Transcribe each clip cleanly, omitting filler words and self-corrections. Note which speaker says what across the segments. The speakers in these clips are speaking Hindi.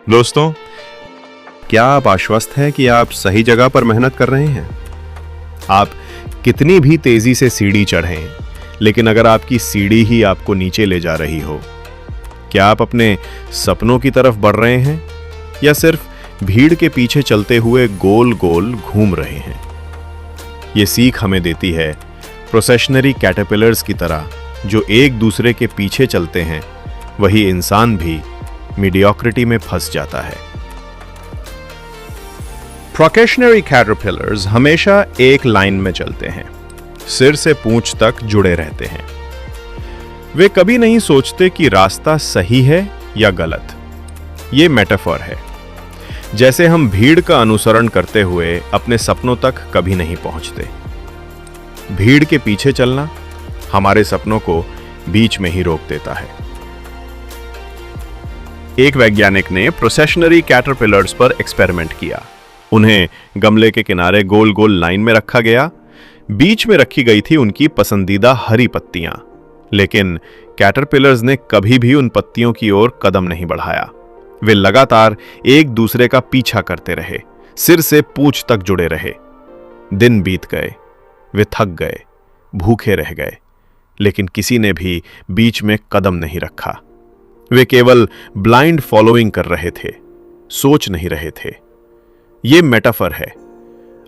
Speaker 1: दोस्तों, क्या आप आश्वस्त हैं कि आप सही जगह पर मेहनत कर रहे हैं? आप कितनी भी तेजी से सीढ़ी चढ़ें, लेकिन अगर आपकी सीढ़ी ही आपको नीचे ले जा रही हो, क्या आप अपने सपनों की तरफ बढ़ रहे हैं या सिर्फ भीड़ के पीछे चलते हुए गोल गोल घूम रहे हैं? यह सीख हमें देती है प्रोसेशनरी कैटरपिलर्स की तरह जो एक दूसरे के पीछे चलते हैं, वही इंसान भी मीडियोक्रिटी में फंस जाता है। प्रोकेशनरी कैटरपिलर्स हमेशा एक लाइन में चलते हैं, सिर से पूंछ तक जुड़े रहते हैं। वे कभी नहीं सोचते कि रास्ता सही है या गलत। ये मेटाफर है, जैसे हम भीड़ का अनुसरण करते हुए अपने सपनों तक कभी नहीं पहुंचते। भीड़ के पीछे चलना हमारे सपनों को बीच में ही रोक देता है। एक वैज्ञानिक ने प्रोसेशनरी कैटरपिलर्स पर एक्सपेरिमेंट किया। उन्हें गमले के किनारे गोल गोल लाइन में रखा गया। बीच में रखी गई थी उनकी पसंदीदा हरी पत्तियां, लेकिन कैटरपिलर्स ने कभी भी उन पत्तियों की ओर कदम नहीं बढ़ाया। वे लगातार एक दूसरे का पीछा करते रहे, सिर से पूंछ तक जुड़े रहे। दिन बीत गए, वे थक गए, भूखे रह गए, लेकिन किसी ने भी बीच में कदम नहीं रखा। वे केवल ब्लाइंड फॉलोइंग कर रहे थे, सोच नहीं रहे थे। यह मेटाफर है।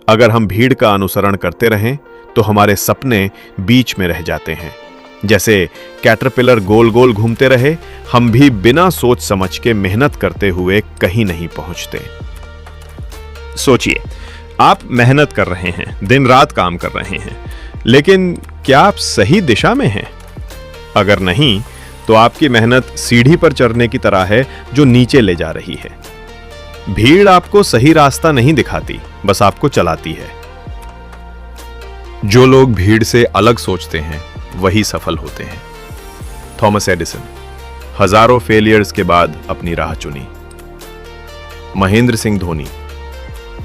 Speaker 1: अगर हम भीड़ का अनुसरण करते रहें तो हमारे सपने बीच में रह जाते हैं। जैसे कैटरपिलर गोल गोल घूमते रहे, हम भी बिना सोच समझ के मेहनत करते हुए कहीं नहीं पहुंचते। सोचिए, आप मेहनत कर रहे हैं, दिन रात काम कर रहे हैं, लेकिन क्या आप सही दिशा में हैं? अगर नहीं, तो आपकी मेहनत सीढ़ी पर चढ़ने की तरह है जो नीचे ले जा रही है। भीड़ आपको सही रास्ता नहीं दिखाती, बस आपको चलाती है। जो लोग भीड़ से अलग सोचते हैं वही सफल होते हैं। थॉमस एडिसन हजारों फेलियर्स के बाद अपनी राह चुनी। महेंद्र सिंह धोनी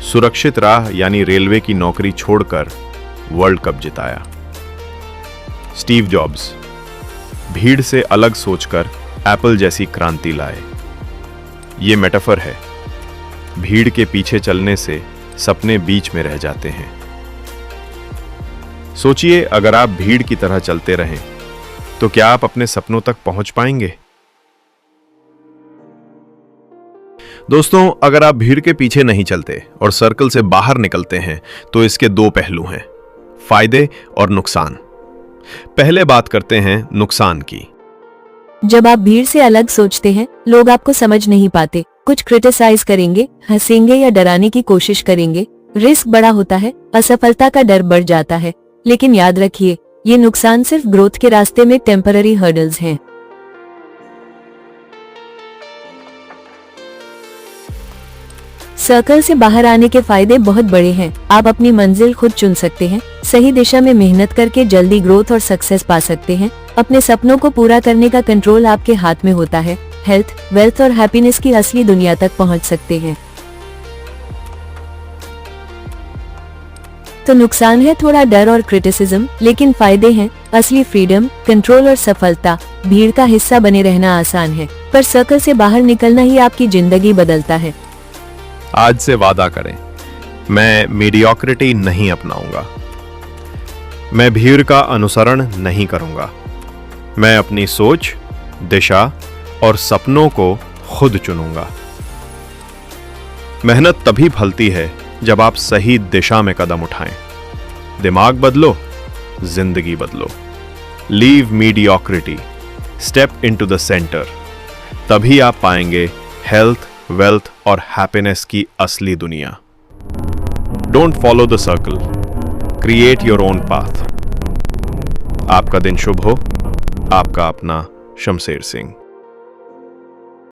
Speaker 1: सुरक्षित राह यानी रेलवे की नौकरी छोड़कर वर्ल्ड कप जिताया। स्टीव जॉब्स भीड़ से अलग सोचकर एप्पल जैसी क्रांति लाए। ये मेटाफर है। भीड़ के पीछे चलने से सपने बीच में रह जाते हैं। सोचिए, अगर आप भीड़ की तरह चलते रहें तो क्या आप अपने सपनों तक पहुंच पाएंगे? दोस्तों, अगर आप भीड़ के पीछे नहीं चलते और सर्कल से बाहर निकलते हैं तो इसके दो पहलू हैं, फायदे और नुकसान। पहले बात करते हैं नुकसान की।
Speaker 2: जब आप भीड़ से अलग सोचते हैं, लोग आपको समझ नहीं पाते, कुछ क्रिटिसाइज करेंगे, हंसेंगे या डराने की कोशिश करेंगे। रिस्क बड़ा होता है, असफलता का डर बढ़ जाता है। लेकिन याद रखिए, ये नुकसान सिर्फ ग्रोथ के रास्ते में टेम्पररी हर्डल्स हैं। सर्कल से बाहर आने के फायदे बहुत बड़े हैं। आप अपनी मंजिल खुद चुन सकते हैं, सही दिशा में मेहनत करके जल्दी ग्रोथ और सक्सेस पा सकते हैं। अपने सपनों को पूरा करने का कंट्रोल आपके हाथ में होता है। हेल्थ, वेल्थ और हैप्पीनेस की असली दुनिया तक पहुंच सकते हैं। तो नुकसान है थोड़ा डर और क्रिटिसिज्म, लेकिन फायदे हैं असली फ्रीडम, कंट्रोल और सफलता। भीड़ का हिस्सा बने रहना आसान है, पर सर्कल से बाहर निकलना ही आपकी जिंदगी बदलता है।
Speaker 1: आज से वादा करें, मैं मीडियोक्रिटी नहीं अपनाऊंगा। मैं भीड़ का अनुसरण नहीं करूंगा। मैं अपनी सोच, दिशा और सपनों को खुद चुनूंगा। मेहनत तभी फलती है जब आप सही दिशा में कदम उठाएं। दिमाग बदलो, जिंदगी बदलो। Leave mediocrity, step into the centre. तभी आप पाएंगे हेल्थ, वेल्थ और हैप्पीनेस की असली दुनिया। Don't follow the circle, create your own path. आपका दिन शुभ हो। आपका अपना शमशेर सिंह।